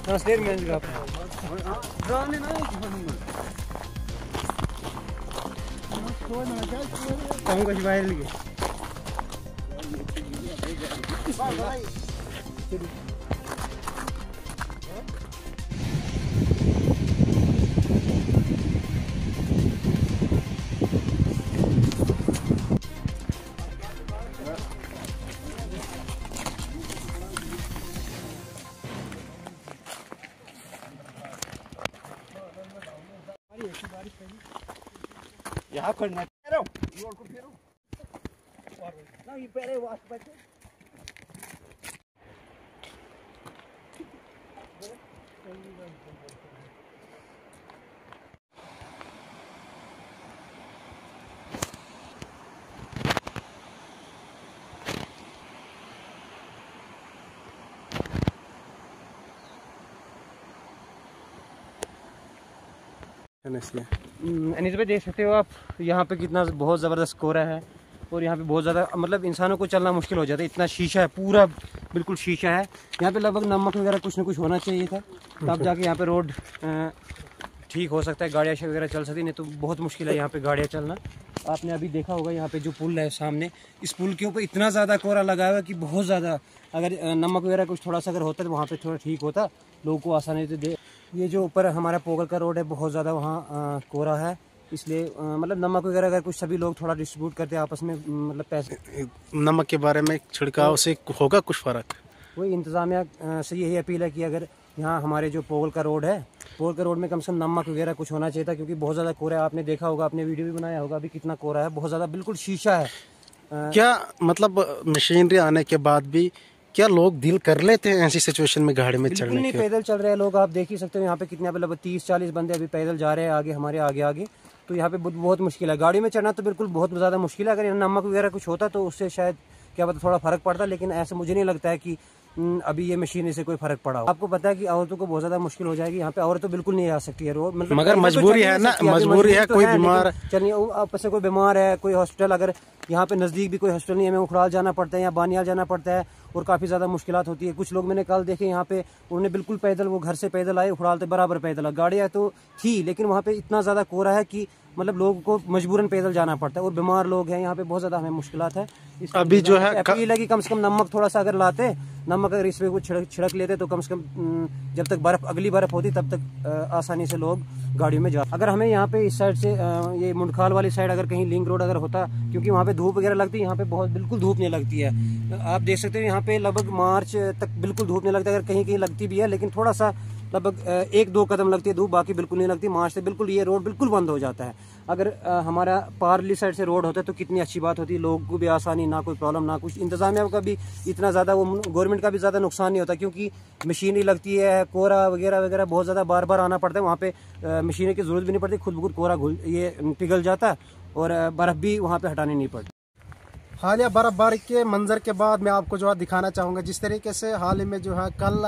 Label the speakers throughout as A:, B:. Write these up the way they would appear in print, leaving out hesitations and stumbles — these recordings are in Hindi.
A: ट्रांसलेट में कहूँगा बाहर लगे यहाँ खड़ना अनीस भाई देख सकते हो आप यहाँ पे कितना बहुत ज़बरदस्त कोहरा है और यहाँ पे बहुत ज़्यादा मतलब इंसानों को चलना मुश्किल हो जाता है, इतना शीशा है, पूरा बिल्कुल शीशा है। यहाँ पे लगभग नमक वगैरह कुछ ना कुछ होना चाहिए था, तब जाके यहाँ पे रोड ठीक हो सकता है, गाड़ियाँ वगैरह चल सकती, नहीं तो बहुत मुश्किल है यहाँ पे गाड़ियाँ चलना। आपने अभी देखा होगा यहाँ पे जो पुल है सामने, इस पुल के ऊपर इतना ज़्यादा कोहरा लगा हुआ है कि बहुत ज़्यादा, अगर नमक वगैरह कुछ थोड़ा सा अगर होता तो वहाँ पे थोड़ा ठीक होता, लोगों को आसानी से दे। ये जो ऊपर हमारा पोगल का रोड है बहुत ज़्यादा वहाँ कोहरा है, इसलिए मतलब नमक वगैरह अगर कुछ सभी लोग थोड़ा डिस्ट्रीब्यूट करते हैं आपस में, मतलब पैसे
B: नमक के बारे में छिड़काव से होगा कुछ फ़र्क।
A: वही इंतज़ामिया से यही अपील है कि अगर यहाँ हमारे जो पोगल का रोड है, पोगल का रोड में कम से कम नमक वगैरह कुछ होना चाहिए था, क्योंकि बहुत ज़्यादा कोहरा है। आपने देखा होगा, आपने वीडियो भी बनाया होगा, अभी कितना कोहरा है, बहुत ज़्यादा बिल्कुल शीशा है।
B: क्या मतलब मशीनरी आने के बाद भी क्या लोग दिल कर लेते हैं ऐसी सिचुएशन में गाड़ी में चढ़ने
A: नहीं, पैदल चल रहे हैं लोग, आप देख ही सकते हो यहाँ पे कितने, मतलब 30-40 बंदे अभी पैदल जा रहे हैं आगे, हमारे आगे आगे। तो यहाँ पे बहुत मुश्किल है, गाड़ी में चढ़ना तो बिल्कुल बहुत ज़्यादा मुश्किल है। अगर नमक वगैरह कुछ होता तो उससे शायद क्या पता थोड़ा फर्क पड़ता, लेकिन ऐसा मुझे नहीं लगता है कि अभी ये मशीन से कोई फर्क पड़ा हो। आपको पता है कि औरतों को बहुत ज्यादा मुश्किल हो जाएगी, यहाँ पे औरत तो बिल्कुल नहीं आ सकती है रोड, मतलब
B: मगर मजबूरी है ना, मजबूरी है, कोई बीमार
A: चलिए आपस से कोई बीमार है, कोई हॉस्पिटल, अगर यहाँ पे नजदीक भी कोई हॉस्पिटल नहीं है, हमें उखड़ाल जाना पड़ता है या बानियाल जाना पड़ता है और काफी ज्यादा मुश्किलात होती है। कुछ लोग मैंने कल देखे यहाँ पे, उन्होंने बिल्कुल पैदल, वो घर से पैदल आए, उखड़ाल तो बराबर पैदल, गाड़ियाँ तो थी लेकिन वहाँ पे इतना ज्यादा कोहरा है कि मतलब लोगों को मजबूरन पैदल जाना पड़ता है और बीमार लोग हैं यहाँ पे, बहुत ज्यादा हमें मुश्किलात है।
B: अभी जो है
A: अपील है कि कम से कम नमक थोड़ा सा अगर लाते, नमक अगर इसमें कुछ छिड़क लेते तो कम से कम जब तक बर्फ, अगली बर्फ होती तब तक आसानी से लोग गाड़ियों में जा। अगर हमें यहाँ पे इस साइड से ये मुंडखाल वाली साइड अगर कहीं लिंक रोड अगर होता, क्योंकि वहाँ पे धूप वगैरह लगती है, यहाँ पे बहुत बिल्कुल धूप नहीं लगती है। आप देख सकते हो यहाँ पे लगभग मार्च तक बिल्कुल धूप नहीं लगती, अगर कहीं कहीं लगती भी है लेकिन थोड़ा सा लगभग 1-2 कदम लगती है धूप, बाकी बिल्कुल नहीं लगती। मार्च से बिल्कुल ये रोड बिल्कुल बंद हो जाता है। अगर हमारा पार्ली साइड से रोड होता है तो कितनी अच्छी बात होती है, लोगों को भी आसानी, ना कोई प्रॉब्लम, ना कुछ, इंतजामिया का भी इतना ज़्यादा, वो गवर्नमेंट का भी ज़्यादा नुकसान नहीं होता, क्योंकि मशीनरी लगती है, कोहरा वगैरह वगैरह बहुत ज़्यादा बार बार आना पड़ता है। वहाँ पे मशीनरी की ज़रूरत भी नहीं पड़ती, खुद ब खुद कोहरा ये पिघल जाता है और बर्फ़ भी वहाँ पर हटानी नहीं पड़ती।
B: हालिया बर्फबारी के मंजर के बाद मैं आपको जो है दिखाना चाहूँगा, जिस तरीके से हाल ही में जो है कल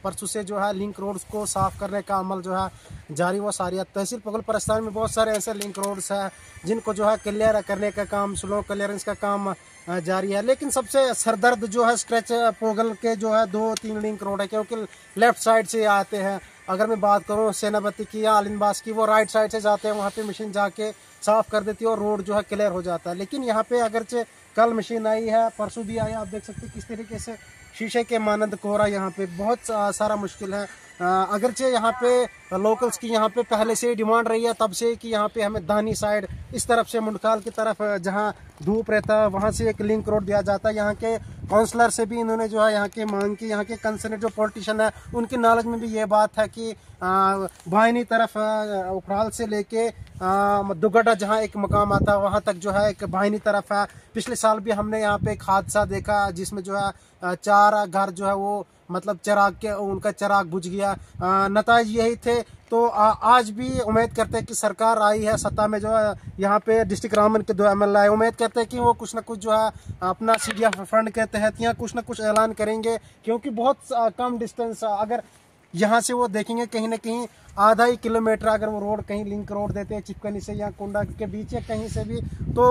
B: परसों से जो है लिंक रोड्स को साफ करने का अमल जो है जारी व सारी है। तहसील पोगल परस्तान में बहुत सारे ऐसे लिंक रोड्स हैं जिनको जो है क्लियर करने का काम, स्लो क्लियरेंस का काम जारी है। लेकिन सबसे सरदर्द जो है स्ट्रेच पोगल के जो है 2-3 लिंक रोड है, क्योंकि लेफ्ट साइड से आते हैं। अगर मैं बात करूँ सेनापति की या आलिनबास की, वो राइट साइड से जाते हैं, वहाँ पे मशीन जाके साफ कर देती है और रोड जो है क्लियर हो जाता है। लेकिन यहाँ पे अगरचे कल मशीन आई है, परसों भी आई, आप देख सकते हैं किस तरीके से शीशे के मानंद कोहरा, यहाँ पे बहुत सारा मुश्किल है। अगरचे यहाँ पे लोकल्स की यहाँ पे पहले से डिमांड रही है तब से कि यहाँ पे हमें दानी साइड इस तरफ से मुंडकाल की तरफ जहाँ धूप रहता है वहाँ से एक लिंक रोड दिया जाता है। यहाँ के काउंसलर से भी इन्होंने जो है यहाँ के मांग की, यहाँ के कंसर्न जो पॉलिटिशियन है उनकी नॉलेज में भी ये बात है कि बाइनी तरफ उखराल से लेके दुगड्डा जहाँ एक मकाम आता है वहाँ तक जो है एक बाइनी तरफ है। पिछले साल भी हमने यहाँ पे एक हादसा देखा जिसमें जो है 4 घर जो है वो मतलब चिराग के उनका चिराग बुझ गया। नताज यही थे। तो आज भी उम्मीद करते हैं कि सरकार आई है सत्ता में, जो है यहाँ पे डिस्ट्रिक्ट रामन के 2 MLA आए, उम्मीद करते हैं कि वो कुछ ना कुछ जो है अपना CDF फंड के तहत यहाँ कुछ ना कुछ ऐलान करेंगे, क्योंकि बहुत कम डिस्टेंस, अगर यहाँ से वो देखेंगे कहीं ना कहीं आधा ही किलोमीटर अगर वो रोड कहीं लिंक रोड देते हैं चिपकनी से या कुंडा के बीच या कहीं से भी, तो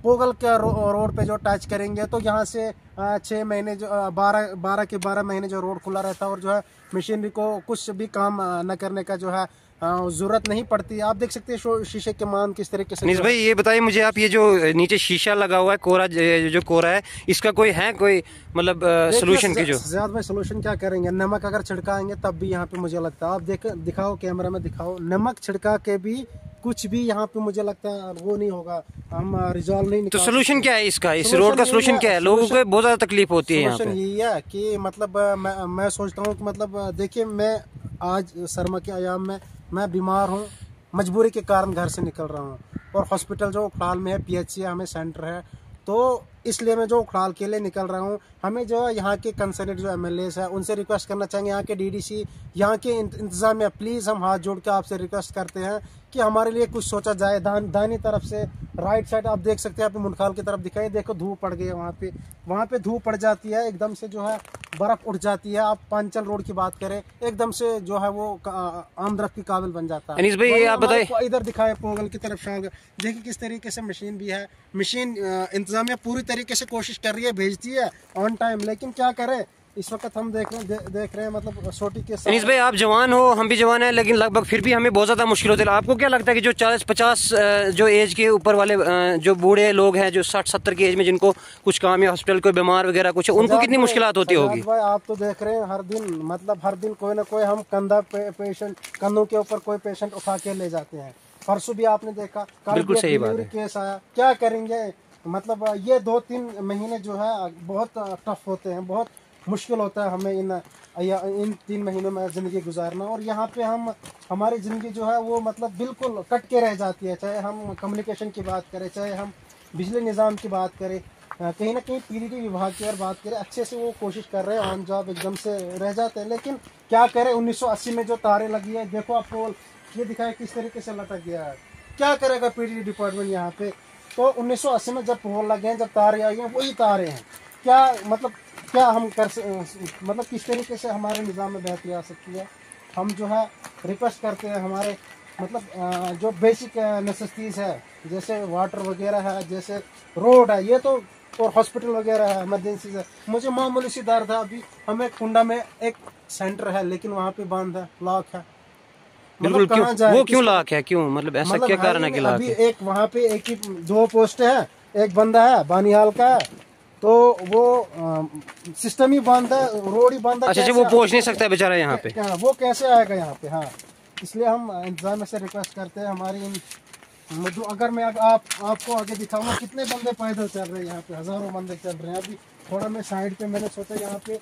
B: पोगल के रोड पे जो टच करेंगे तो यहाँ से 6 महीने जो 12 के 12 महीने जो रोड खुला रहता है और जो है मशीनरी को कुछ भी काम न करने का जो है जरूरत नहीं पड़ती। आप देख सकते हैं शीशे के मान किस तरीके से।
A: अनीस भाई ये बताइए मुझे आप, ये जो नीचे शीशा लगा हुआ है, कोरा जो कोरा है, इसका कोई मतलब सोल्यूशन की? जो
B: ज्यादा भाई सोल्यूशन क्या करेंगे, नमक अगर छिड़काएंगे तब भी यहाँ पे मुझे लगता है, आप दिखाओ कैमरा में दिखाओ, नमक छिड़का के भी कुछ भी यहाँ पे मुझे लगता है वो नहीं होगा, हम रिजॉल्व नहीं।
A: तो सोल्यूशन क्या है इसका, इस रोड का सोल्यूशन क्या है? लोगों को बहुत ज्यादा तकलीफ होती है यहाँ पे।
B: यही है कि मतलब मैं सोचता हूँ कि मतलब देखिए, मैं आज सरमा के आयाम में मैं बीमार हूँ, मजबूरी के कारण घर से निकल रहा हूँ और हॉस्पिटल जो उखलाल में है, PHC हमें सेंटर है, तो इसलिए मैं जो उखलाल के लिए निकल रहा हूँ। हमें जो यहाँ के कंसर्नेट जो MLAs है उनसे रिक्वेस्ट करना चाहेंगे, यहाँ के DDC, यहाँ के इंतजामिया, प्लीज़ हम हाथ जोड़ के आपसे रिक्वेस्ट करते हैं कि हमारे लिए कुछ सोचा जाए। दाहिनी तरफ से राइट साइड आप देख सकते हैं, आप मुनखाल की तरफ दिखाइए, देखो धूप पड़ गई है वहाँ पे धूप पड़ जाती है, एकदम से जो है बर्फ उठ जाती है। आप पांचल रोड की बात करें, एकदम से जो है वो आमदरफ्त की काबिल बन जाता है।
A: अनीस भाई ये आप बताइए,
B: इधर दिखाए पोगल की तरफ देखिए किस तरीके से मशीन भी है, मशीन इंतजामिया पूरी तरीके से कोशिश कर रही है, भेजती है ऑन टाइम, लेकिन क्या करे इस वक्त हम देख रहे हैं मतलब छोटी के साथ।
A: अनीस भाई आप जवान हो, हम भी जवान हैं, लेकिन लगभग फिर भी हमें बहुत ज़्यादा मुश्किल होती है। आपको क्या लगता है कि जो 40-50 जो एज के ऊपर वाले जो बूढ़े लोग हैं, जो 60-70 की एज में, जिनको कुछ काम या हॉस्पिटल कोई बीमार वगैरह कुछ, उनको कितनी मुश्किलात होती होगी?
B: भाई आप तो देख रहे हैं हर दिन कोई ना कोई हम कंधों के ऊपर कोई पेशेंट उठा के ले जाते हैं। परसों भी आपने देखा,
A: बिल्कुल सही बात है,
B: केस आया, क्या करेंगे। मतलब ये 2-3 महीने जो है बहुत टफ होते हैं, बहुत मुश्किल होता है हमें इन 3 महीनों में ज़िंदगी गुजारना। और यहाँ पे हमारी ज़िंदगी जो है वो मतलब बिल्कुल कट के रह जाती है, चाहे हम कम्युनिकेशन की बात करें, चाहे हम बिजली निज़ाम की बात करें, कहीं ना कहीं PDD विभाग की और बात करें, अच्छे से वो कोशिश कर रहे हैं, ऑन जॉब एकदम से रह जाते हैं, लेकिन क्या करें। 1980 में जो तारे लगी है, देखो आप पोल ये दिखाए किस तरीके से लटक गया है, क्या करेगा PDD डिपार्टमेंट यहाँ पे। तो 1980 में जब पोल लगे हैं, जब तारे आई हैं, वही तारे हैं, क्या हम मतलब किस तरीके से हमारे निज़ाम में बेहतरी आ सकती है। हम जो है रिक्वेस्ट करते हैं, हमारे मतलब जो बेसिक नेसेसिटीज़ है, जैसे वाटर वगैरह है, जैसे रोड है, ये तो, और हॉस्पिटल वगैरह है, इमरजेंसी है। मुझे मामूली सी दर्द है, अभी हमें कुंडा में एक सेंटर है, लेकिन वहाँ पे बंद है, लॉक है।
A: बिल्कुल, क्यों वो क्यों लॉक है, क्यों, मतलब ऐसा क्या कारण है कि लॉक है?
B: एक वहाँ पे एक ही 2 पोस्ट है, एक बंदा है बानिहाल का, तो वो सिस्टम ही बंद है, रोड ही बंद है।
A: अच्छा, वो पहुंच नहीं सकता है बेचारा यहाँ पे,
B: वो कैसे आएगा यहाँ पे? हाँ, इसलिए हम इंतजाम से रिक्वेस्ट करते हैं हमारी अगर मैं आपको आगे दिखाऊंगा कितने बंदे पैदल चल रहे हैं यहाँ पे, हजारों बंदे चल रहे हैं। अभी थोड़ा मैं साइड पे, मैंने सोचा यहाँ पे